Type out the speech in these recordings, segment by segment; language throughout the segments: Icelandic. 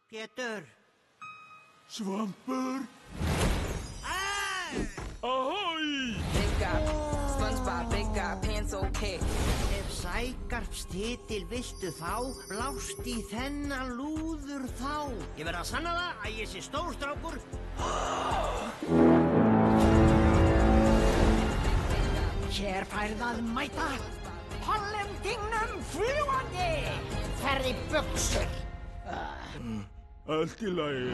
Pétur. Svampur. Ahoj! Big guy, SpongeBob, big guy, pants okay. Ef Sægarps titil viltu fá, blást í þennan lúður þá. Ég verð að sanna það að ég sé stórstrákur. Hér færð að mæta Hollendingnum fljúandi. Ferð í buxur. Allt í lagi.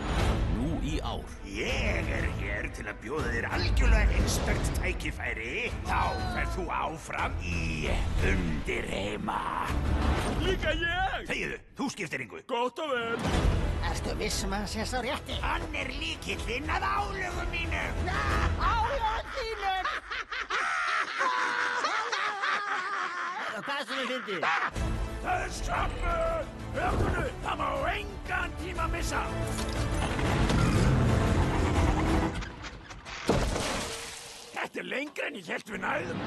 Nú í ár. Ég hér til að bjóða þér algjörlega einstakt tækifæri. Þá ferð þú áfram í undirheima. Líka ég! Þegiðu, þú skiptir engu. Gott og vel. Ertu vissum að það sé svo rétti? Hann lykillinn að álögum mínum. Álögum þínum! Hvað er svona fyndið? Það er Svampur! Ökunu, það má engan tíma missa. Þetta er lengra en ég hélt við næðum.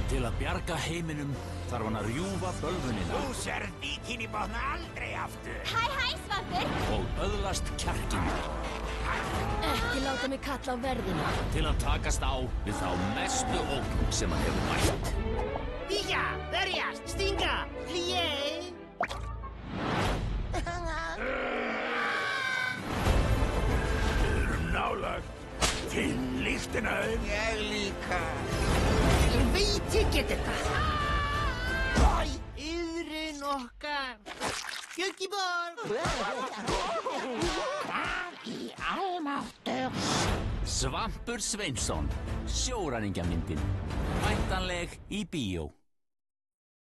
Til að bjarga heiminum þarf hann að rjúfa bölvunina Þú serð bikini-botna aldrei aftur. Hæ, Svampur. og öðlast kjarkinn Ekki láta mig kalla á verðina. til að takast á við þá mestu ógn sem hann hefur mætt. Víkja, verjast, stinga, hlýja. Við erum nálægt. Finn lyktina þeim. Ég líka. Ég veit ég get þetta. Æ, yðrin okkar. Skjöggiborg. Svampur Sveinsson, sjóræningja myndin, væntanleg í bíó.